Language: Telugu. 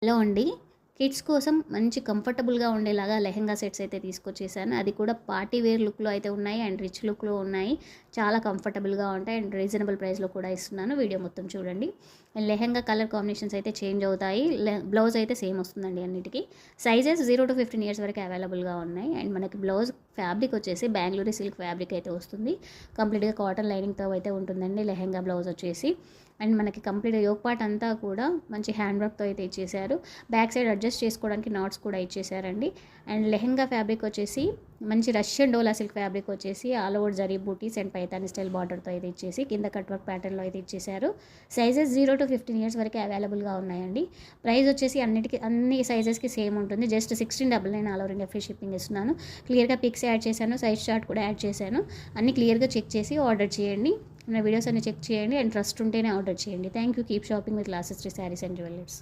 హలో అండి. కిడ్స్ కోసం మంచి కంఫర్టబుల్‌గా ఉండేలాగా లెహెంగా సెట్స్ అయితే తీసుకొచ్చేసాను. అది కూడా పార్టీ వేర్ లుక్‌లో అయితే ఉన్నాయి అండ్ రిచ్ లుక్‌లో ఉన్నాయి. చాలా కంఫర్టబుల్‌గా ఉంటాయి అండ్ రీజనబుల్ ప్రైస్‌లో కూడా ఇస్తున్నాను. వీడియో మొత్తం చూడండి. లెహెంగా కలర్ కాంబినేషన్స్ అయితే చేంజ్ అవుతాయి. బ్లౌజ్ అయితే సేమ్ వస్తుందండి అన్నిటికి. సైజెస్ 0-15 ఇయర్స్ వరకు అవైలబుల్‌గా ఉన్నాయి అండ్ మనకి బ్లౌజ్ ఫ్యాబ్రిక్ వచ్చేసి బెంగుళూరు సిల్క్ ఫ్యాబ్రిక్ అయితే వస్తుంది. కంప్లీట్‌గా కాటన్ లైనింగ్‌తో అయితే ఉంటుందండి లెహెంగా బ్లౌజ్ వచ్చేసి. అండ్ మనకి కంప్లీట్ యోక్ పార్ట్ అంతా కూడా మంచి హ్యాండ్ వర్క్‌తో అయితే ఇచ్చేసారు. బ్యాక్ సైడ్ అడ్జస్ట్ చేసుకోవడానికి నాట్స్ కూడా ఇచ్చేసారండి. అండ్ లెహెంగా ఫ్యాబ్రిక్ వచ్చేసి మంచి రష్యన్ డోలా సిల్క్ ఫ్యాబ్రిక్ వచ్చేసి ఆల్ ఓవర్ జరీ బూటీస్ అండ్ పైతాని స్టైల్ బార్డర్తో అయితే ఇచ్చేసి కింద కట్ వర్క్ ప్యాటర్న్లో అయితే ఇచ్చేసారు. సైజెస్ 0-15 ఇయర్స్ వరకు అవైలబుల్గా ఉన్నాయండి. ప్రైస్ వచ్చేసి అన్ని సైజెస్కి సేమ్ ఉంటుంది. Just 1699 all over India free shipping ఇస్తున్నాను. క్లియర్గా పిక్స్ యాడ్ చేశాను, సైజ్ చార్ట్ కూడా యాడ్ చేశాను. అన్ని క్లియర్గా చెక్ చేసి ఆర్డర్ చేయండి. నా వీడియోస్ అన్ని చెక్ చేయండి అండ్ ట్రస్ట్ ఉంటేనే ఆర్డర్ చేయండి. Thank you. Keep shopping with losses saris and jewellers.